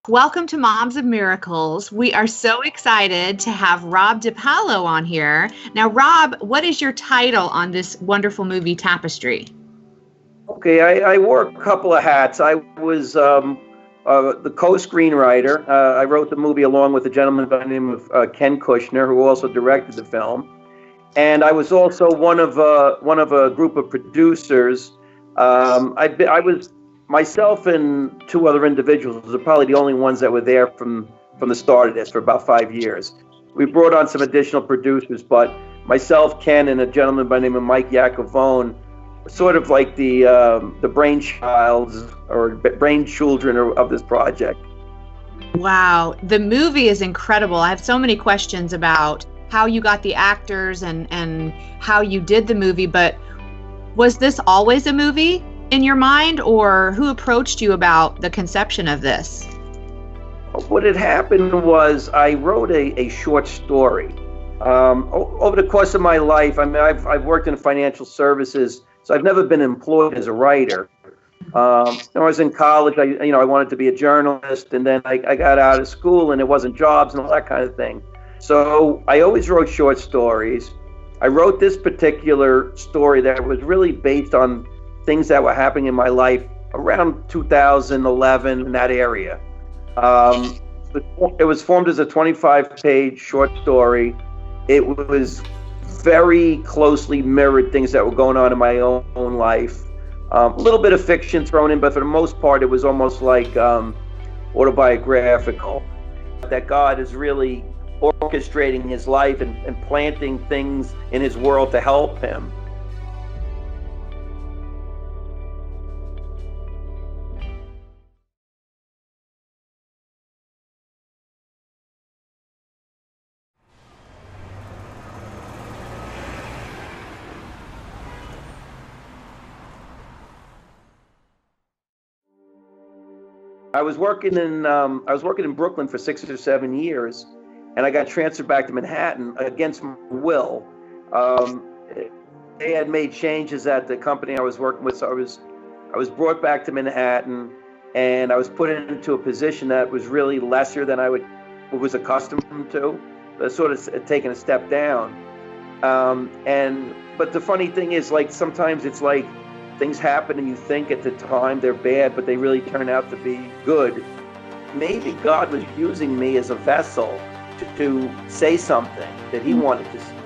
Welcome to Moms of Miracles. We are so excited to have Rob DePalo on here. Now, Rob, what is your title on this wonderful movie, Tapestry? Okay, I wore a couple of hats. I was the co-screenwriter. I wrote the movie along with a gentleman by the name of Ken Kushner, who also directed the film. And I was also one of a group of producers. I was myself and two other individuals are probably the only ones that were there from the start of this for about 5 years. We brought on some additional producers, but myself, Ken, and a gentleman by the name of Mike Yacovone, sort of like the brainchilds or brainchildren of this project. Wow, the movie is incredible. I have so many questions about how you got the actors and how you did the movie, but was this always a movie in your mind, or who approached you about the conception of this? What had happened was I wrote a short story. Over the course of my life, I mean, I've worked in financial services, so I've never been employed as a writer. When I was in college, I wanted to be a journalist, and then I got out of school, and there wasn't jobs and all that kind of thing. So I always wrote short stories. I wrote this particular story that was really based on things that were happening in my life around 2011 in that area. It was formed as a 25-page short story. It was very closely mirrored things that were going on in my own life. A little bit of fiction thrown in, but for the most part, it was almost like autobiographical. That God is really orchestrating his life and planting things in his world to help him. I was working in Brooklyn for 6 or 7 years, and I got transferred back to Manhattan against my will. They had made changes at the company I was working with, so I was brought back to Manhattan, and I was put into a position that was really lesser than I was accustomed to, sort of taking a step down. But the funny thing is, like, sometimes it's like things happen and you think at the time they're bad, but they really turn out to be good. Maybe God was using me as a vessel to say something that he wanted to say.